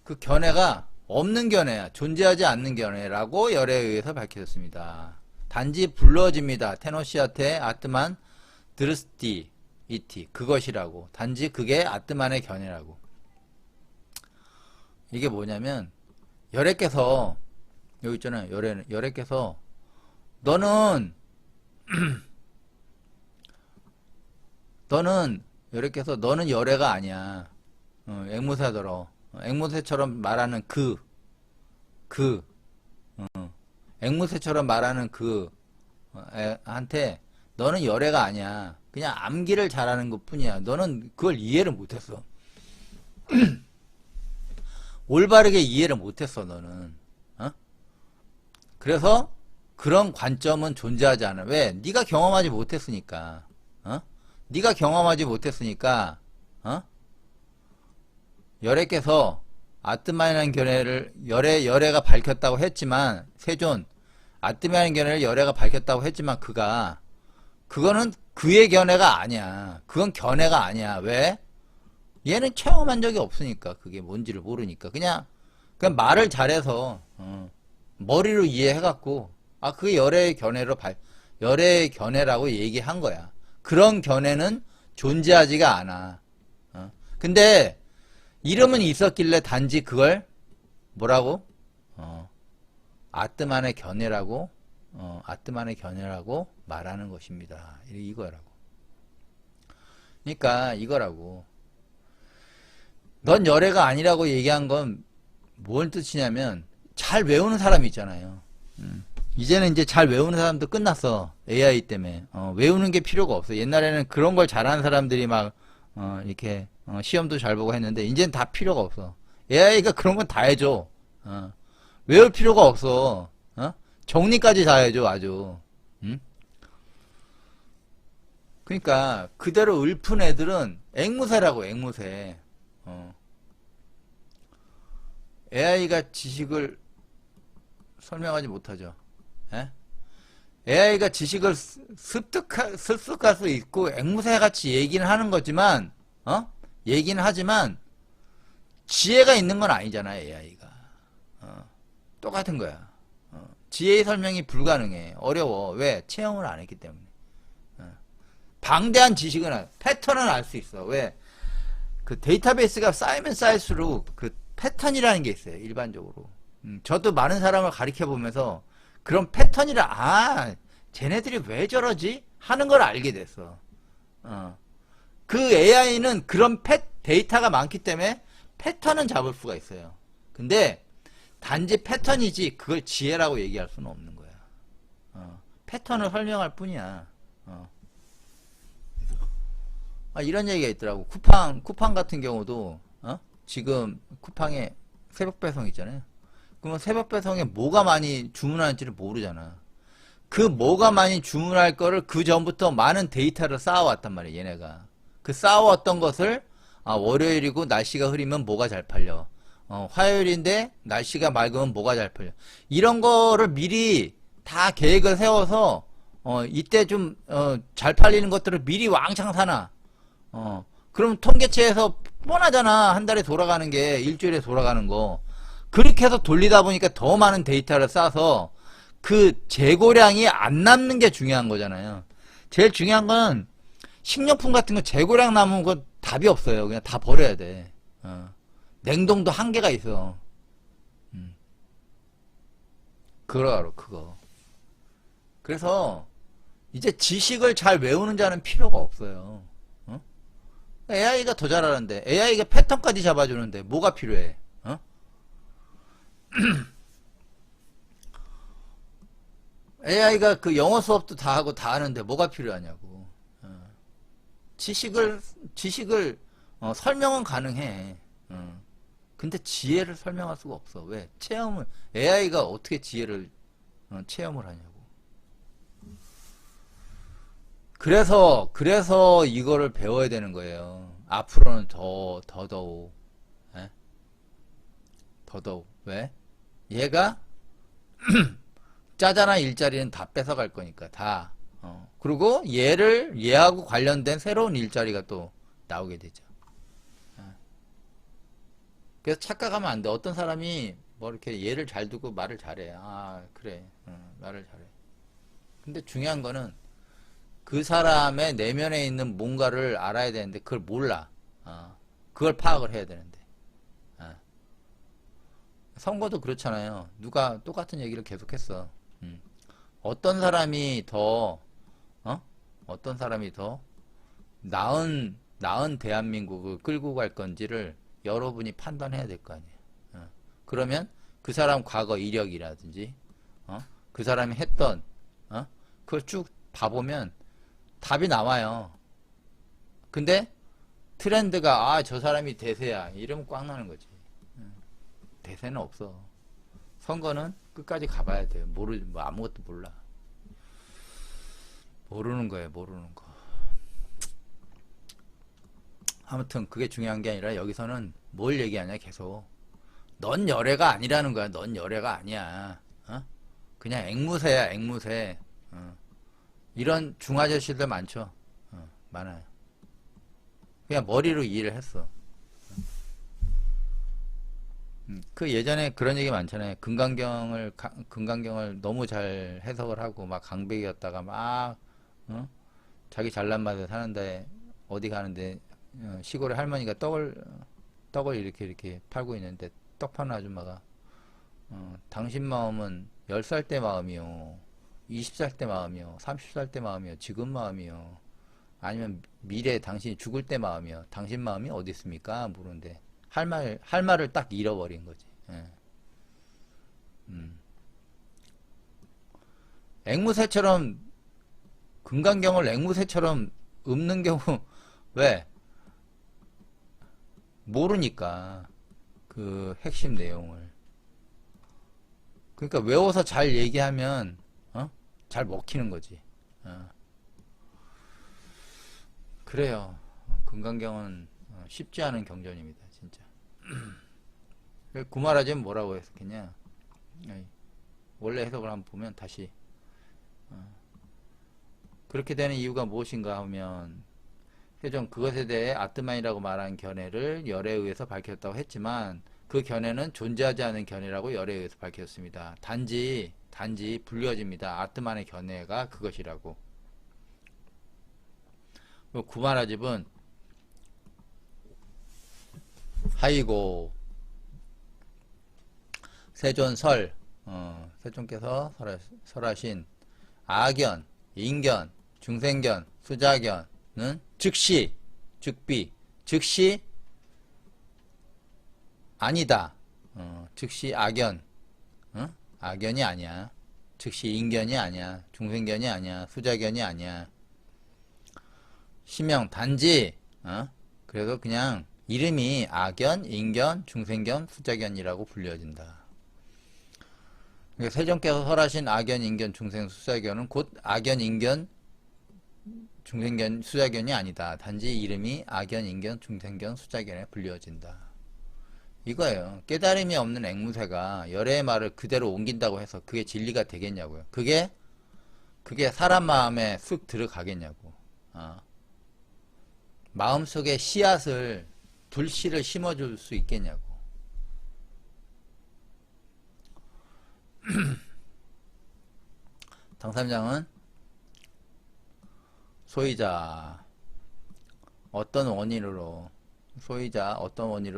그 견해가 없는 견해야. 존재하지 않는 견해라고 열에 의해서 밝혀졌습니다. 단지 불러집니다. 테노시아테 아트만 드르스티 이티 그것이라고. 단지 그게 아트만의 견해라고. 이게 뭐냐면 열애께서 여기 있잖아요. 열애께서 너는 열애께서 너는 열애가 아니야. 앵무새더러. 앵무새처럼 말하는 앵무새처럼 말하는 한테 너는 열애가 아니야. 그냥 암기를 잘하는 것 뿐이야. 너는 그걸 이해를 못했어. 올바르게 이해를 못했어, 너는. 그래서 그런 관점은 존재하지 않아. 왜? 네가 경험하지 못했으니까. 네가 경험하지 못했으니까. 열애께서 아트만이라는 견해를 열애가 밝혔다고 했지만 세존 아트만이라는 견해를 열애가 밝혔다고 했지만 그거는 그의 견해가 아니야. 그건 견해가 아니야. 왜? 얘는 체험한 적이 없으니까 그게 뭔지를 모르니까 그냥 말을 잘해서 머리로 이해해갖고 그게 열애의 견해라고 얘기한 거야. 그런 견해는 존재하지가 않아. 근데 이름은 있었길래 단지 그걸 뭐라고? 아트만의 견해라고 말하는 것입니다. 이거라고. 그러니까 이거라고. 넌 열애가 아니라고 얘기한 건 뭔 뜻이냐면 잘 외우는 사람이 있잖아요. 이제는 이제 잘 외우는 사람도 끝났어. AI 때문에. 외우는 게 필요가 없어. 옛날에는 그런 걸 잘하는 사람들이 막 이렇게 시험도 잘 보고 했는데 이제는 다 필요가 없어. AI가 그런 건 다 해줘. 외울 필요가 없어. 정리까지 다 해줘 아주. 그러니까 그대로 읊은 애들은 앵무새라고. 앵무새. AI가 지식을 설명하지 못하죠. AI가 지식을 습득할 수 있고 앵무새같이 얘기는 하는 거지만 얘기는 하지만 지혜가 있는 건 아니잖아. AI가 똑같은 거야. 지혜의 설명이 불가능해. 어려워. 왜? 체험을 안 했기 때문에. 방대한 지식은 패턴은 알 수 있어. 왜? 그 데이터베이스가 쌓이면 쌓일수록 그 패턴이라는 게 있어요. 일반적으로. 저도 많은 사람을 가르쳐 보면서 그런 패턴이라 쟤네들이 왜 저러지? 하는 걸 알게 됐어. 그 AI는 그런 데이터가 많기 때문에 패턴은 잡을 수가 있어요. 근데 단지 패턴이지 그걸 지혜라고 얘기할 수는 없는 거야. 패턴을 설명할 뿐이야. 이런 얘기가 있더라고. 쿠팡 같은 경우도 지금 쿠팡에 새벽 배송 있잖아요. 그러면 새벽 배송에 뭐가 많이 주문하는지를 모르잖아. 그 뭐가 많이 주문할 거를 그 전부터 많은 데이터를 쌓아왔단 말이야. 얘네가 그 쌓아왔던 것을 아, 월요일이고 날씨가 흐리면 뭐가 잘 팔려. 화요일인데 날씨가 맑으면 뭐가 잘 팔려. 이런 거를 미리 다 계획을 세워서 이때 좀 잘 팔리는 것들을 미리 왕창 사놔. 그럼 통계치에서 뻔하잖아. 한 달에 돌아가는 게 일주일에 돌아가는 거. 그렇게 해서 돌리다 보니까 더 많은 데이터를 쌓아서 그 재고량이 안 남는 게 중요한 거잖아요. 제일 중요한 건 식료품 같은 거 재고량 남은 거 답이 없어요. 그냥 다 버려야 돼. 냉동도 한계가 있어. 그거 그거. 그래서 이제 지식을 잘 외우는 자는 필요가 없어요. AI가 더 잘하는데 AI가 패턴까지 잡아주는데 뭐가 필요해? AI가 그 영어 수업도 다 하고 다 하는데 뭐가 필요하냐고. 지식을 설명은 가능해. 근데 지혜를 설명할 수가 없어. 왜? AI가 어떻게 지혜를 체험을 하냐고. 그래서 이거를 배워야 되는 거예요. 앞으로는 더더욱. 예? 더더욱. 왜? 얘가 짜잘한 일자리는 다 뺏어갈 거니까, 다. 그리고 얘하고 관련된 새로운 일자리가 또 나오게 되죠. 그래서 착각하면 안 돼. 어떤 사람이 뭐 이렇게 얘를 잘 두고 말을 잘해. 아, 그래. 말을 잘해. 근데 중요한 거는 그 사람의 내면에 있는 뭔가를 알아야 되는데 그걸 몰라. 그걸 파악을 해야 되는데. 선거도 그렇잖아요. 누가 똑같은 얘기를 계속했어. 어떤 사람이 더 나은 대한민국을 끌고 갈 건지를 여러분이 판단해야 될 거 아니에요. 그러면 그 사람 과거 이력이라든지 그 사람이 했던 그걸 쭉 봐보면 답이 나와요. 근데 트렌드가 저 사람이 대세야 이러면 꽝 나는 거지. 대세는 없어. 선거는 끝까지 가봐야 돼요. 뭐 아무것도 몰라. 모르는 거예요. 모르는 거. 아무튼 그게 중요한 게 아니라 여기서는 뭘 얘기하냐 계속. 넌 열애가 아니라는 거야. 넌 열애가 아니야. 그냥 앵무새야 앵무새. 이런 중아저씨들 많죠. 많아요. 그냥 머리로 이해를 했어. 그 예전에 그런 얘기 많잖아요. 금강경을 너무 잘 해석을 하고 막 강백이었다가 막 자기 잘난 맛에 사는데 어디 가는데 시골에 할머니가 떡을 이렇게 팔고 있는데 떡 파는 아줌마가 당신 마음은 10살 때 마음이요, 20살 때 마음이요, 30살 때 마음이요, 지금 마음이요, 아니면 미래 당신이 죽을 때 마음이요, 당신 마음이 어디 있습니까? 물었는데 할 말을 딱 잃어버린 거지. 앵무새처럼 금강경을 앵무새처럼 읊는 경우 왜? 모르니까 그 핵심 내용을. 그러니까 외워서 잘 얘기하면 잘 먹히는 거지. 그래요. 금강경은 쉽지 않은 경전입니다. 진짜. 구말하자면 뭐라고 했었겠냐. 원래 해석을 한번 보면 다시 그렇게 되는 이유가 무엇인가 하면 세종 그것에 대해 아트만이라고 말한 견해를 열에 의해서 밝혔다고 했지만 그 견해는 존재하지 않은 견해라고 열에 의해서 밝혔습니다. 단지 불려집니다. 아트만의 견해가 그것이라고. 구마라집은 하이고 세존설 세종께서 설하신 아견, 인견, 중생견, 수자견은 즉시, 즉비, 즉시 아니다. 즉시 악견, 악견이 아니야. 즉시 인견이 아니야. 중생견이 아니야. 수자견이 아니야. 심형 단지 그래서 그냥 이름이 악견, 인견, 중생견, 수자견이라고 불려진다. 그러니까 세종께서 설하신 악견, 인견, 중생, 수자견은 곧 악견, 인견, 중생견, 수자견이 아니다. 단지 이름이 악견, 인견, 중생견, 수자견에 불리어진다. 이거예요. 깨달음이 없는 앵무새가 열애의 말을 그대로 옮긴다고 해서 그게 진리가 되겠냐고요. 그게 사람 마음에 쑥 들어가겠냐고. 마음속에 씨앗을, 불씨를 심어줄 수 있겠냐고. 당삼장은 소유자 어떤 원인으로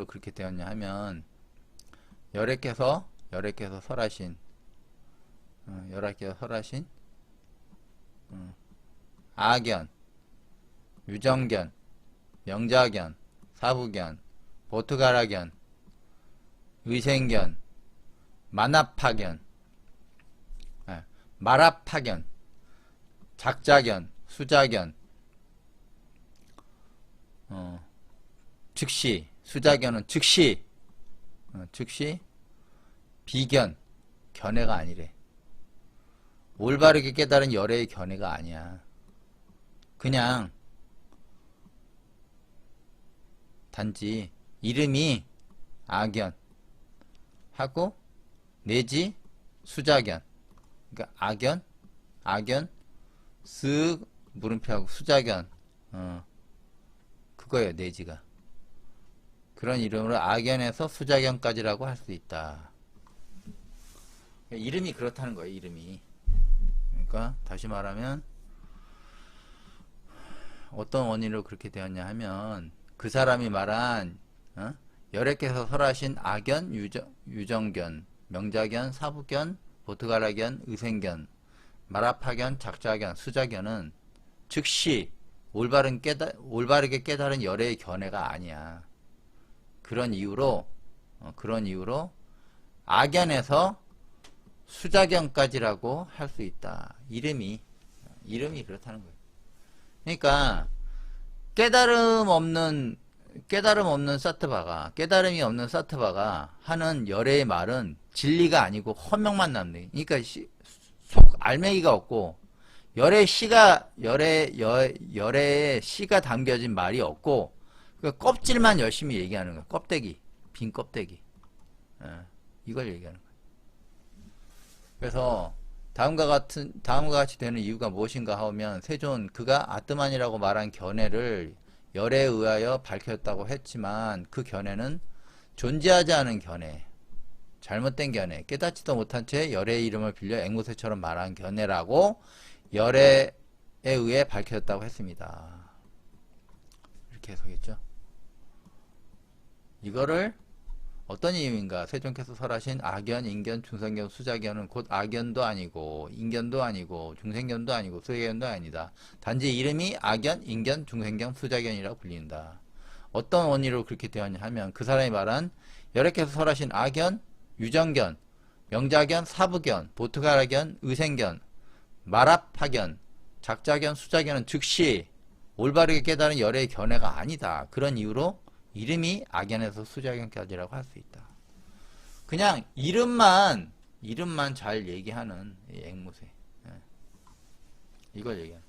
그렇게 되었냐 하면 열애께서 설하신 아견, 유정견, 명자견, 사부견, 보트가라견, 의생견, 만합파견, 마랍파견, 작자견, 수자견, 즉시, 수자견은 즉시, 비견, 견해가 아니래. 올바르게 깨달은 열애의 견해가 아니야. 그냥 단지 이름이 아견 하고 내지 수자견, 그러니까 악견 쓱 물음표하고 수자견, 그거예요. 내지가 그런 이름으로 악견에서 수자견까지라고 할 수 있다. 이름이 그렇다는 거예요. 이름이. 그러니까 다시 말하면 어떤 원인으로 그렇게 되었냐 하면 그 사람이 말한 열애께서 설하신 아견, 유정견, 명자견, 사부견, 보트가라견, 의생견, 마라파견, 작자견, 수자견은 즉시 올바르게 깨달은 열애의 견해가 아니야. 그런 이유로 악견에서 수자견까지라고 할 수 있다. 이름이 그렇다는 거예요. 그러니까 깨달음이 없는 사트바가 하는 열애의 말은 진리가 아니고 허명만 남네. 그러니까 속 알맹이가 없고 열애의 씨가 담겨진 말이 없고 그 껍질만 열심히 얘기하는 거야. 껍데기, 빈 껍데기. 이걸 얘기하는 거야. 그래서 다음과 같이 되는 이유가 무엇인가 하면 세존 그가 아트만이라고 말한 견해를 열애에 의하여 밝혔다고 했지만 그 견해는 존재하지 않은 견해, 잘못된 견해, 깨닫지도 못한 채 열애의 이름을 빌려 앵무새처럼 말한 견해라고 열애에 의해 밝혔다고 했습니다. 이렇게 해석했죠. 이거를 어떤 이유인가? 세존께서 설하신 아견, 인견, 중생견, 수자견은 곧 아견도 아니고 인견도 아니고 중생견도 아니고 수자견도 아니다. 단지 이름이 아견, 인견, 중생견, 수자견이라고 불린다. 어떤 원리로 그렇게 되었냐 하면 그 사람이 말한 열애께서 설하신 아견, 유정견, 명자견, 사부견, 보트가라견, 의생견, 마랍파견, 작자견, 수자견은 즉시 올바르게 깨달은 열애의 견해가 아니다. 그런 이유로 이름이 악견에서 수자견까지라고 할 수 있다. 그냥 이름만 잘 얘기하는 앵무새. 이걸 얘기하는.